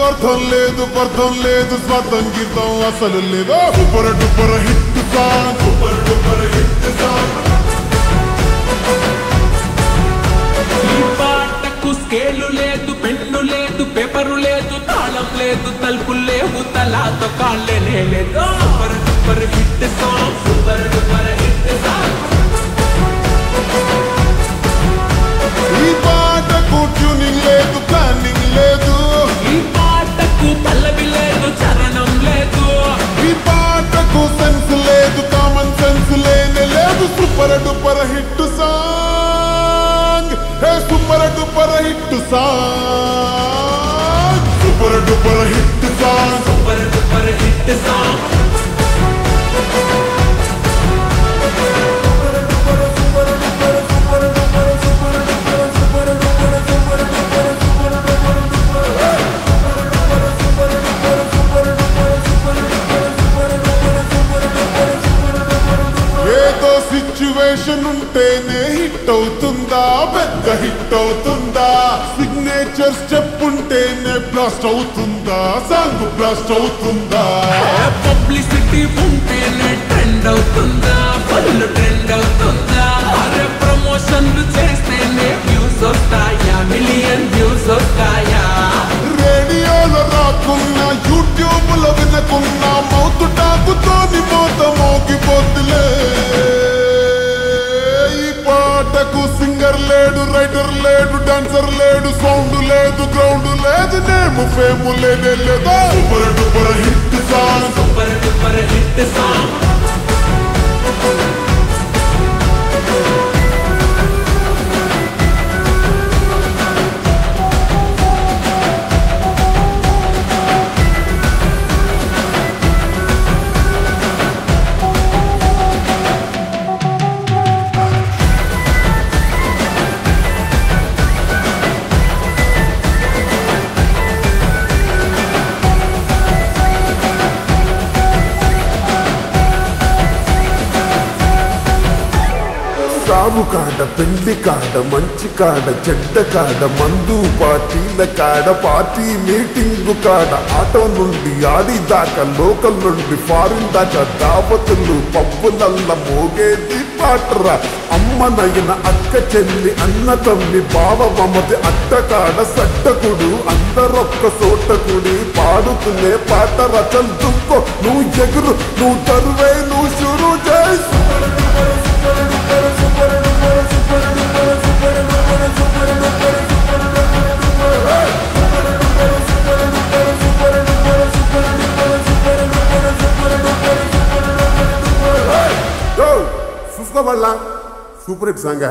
అర్థం లేదు అర్థం లేదు స్వార్థం గీతం అసలు లేదు super duper hit song super duper hit song ఈ పాటకు స్కేలు లేదు పెన్ను లేదు పేపరు లేదు తాళం లేదు తలుపులు లేవు తలాతో కాళ్ళనే లేదు super duper hit song super duper hit song ఈ పాటకు ట్యూనింగ్ లేదు ప్లానింగ్ లేదు ఈ పాటకు పల్లవి లేదు చరణం లేదు ఈ పాటకు సెన్స్ లేదు కామన్ సెన్స్ లేనే లేదు super duper hit song hey super duper hit song super duper hit song super duper hit song situation ఉంటేనే హిట్ అవుతుందా పెద్ద హిట్ అవుతుందా సిగ్నేచర్స్ చెప్పుంటేనే బ్లాస్ట్ అవుతుందా సాంగ్ బ్లాస్ట్ అవుతుందా పబ్లిసిటీ ఉంటేనే ట్రెండ్ అవుతుందా ఫుల్ ట్రెండ్ అవుతుందా అరే ప్రమోషన్లు చేస్తేనే వ్యూస్ వస్తాయా మిలియన్ వ్యూస్ వస్తాయా రేడియోలో రాకున్నా యూట్యూబ్ లో వినకున్నా మౌత్ టాకుతోని మోత మోగిపోతులే పాటకు సింగర్ లేడు రైటర్ లేడు డాన్సర్ లేడు సౌండ్ లేదు గ్రౌండ్ లేదు నేము ఫేము లేనే లేదా super duper hit song super duper hit song సాగు కాడ పెళ్లి కాడ మంచి కాడ చెడ్డ కాడ మందు పార్టీల కాడ పార్టీ మీటింగ్ కాడ ఆటో నుండి ఆడి దాకా లోకల్ నుండి ఫారిన్ దాకా దావతులు పబ్బులల్ల మోగేది పాటరా అమ్మనైన అక్క చెల్లి అన్న తమ్మి బావ మమతి అట్ట కాడ సట్టకుడు అందరొక్క సోటకుడి పాడుకునే పాట రచల్ దుక్కో నువ్వు ఎగురు నువ్వు తరువే నువ్వు షురు చేసి చూసుకో మళ్ళా సూపర్ హిట్ సాంగ్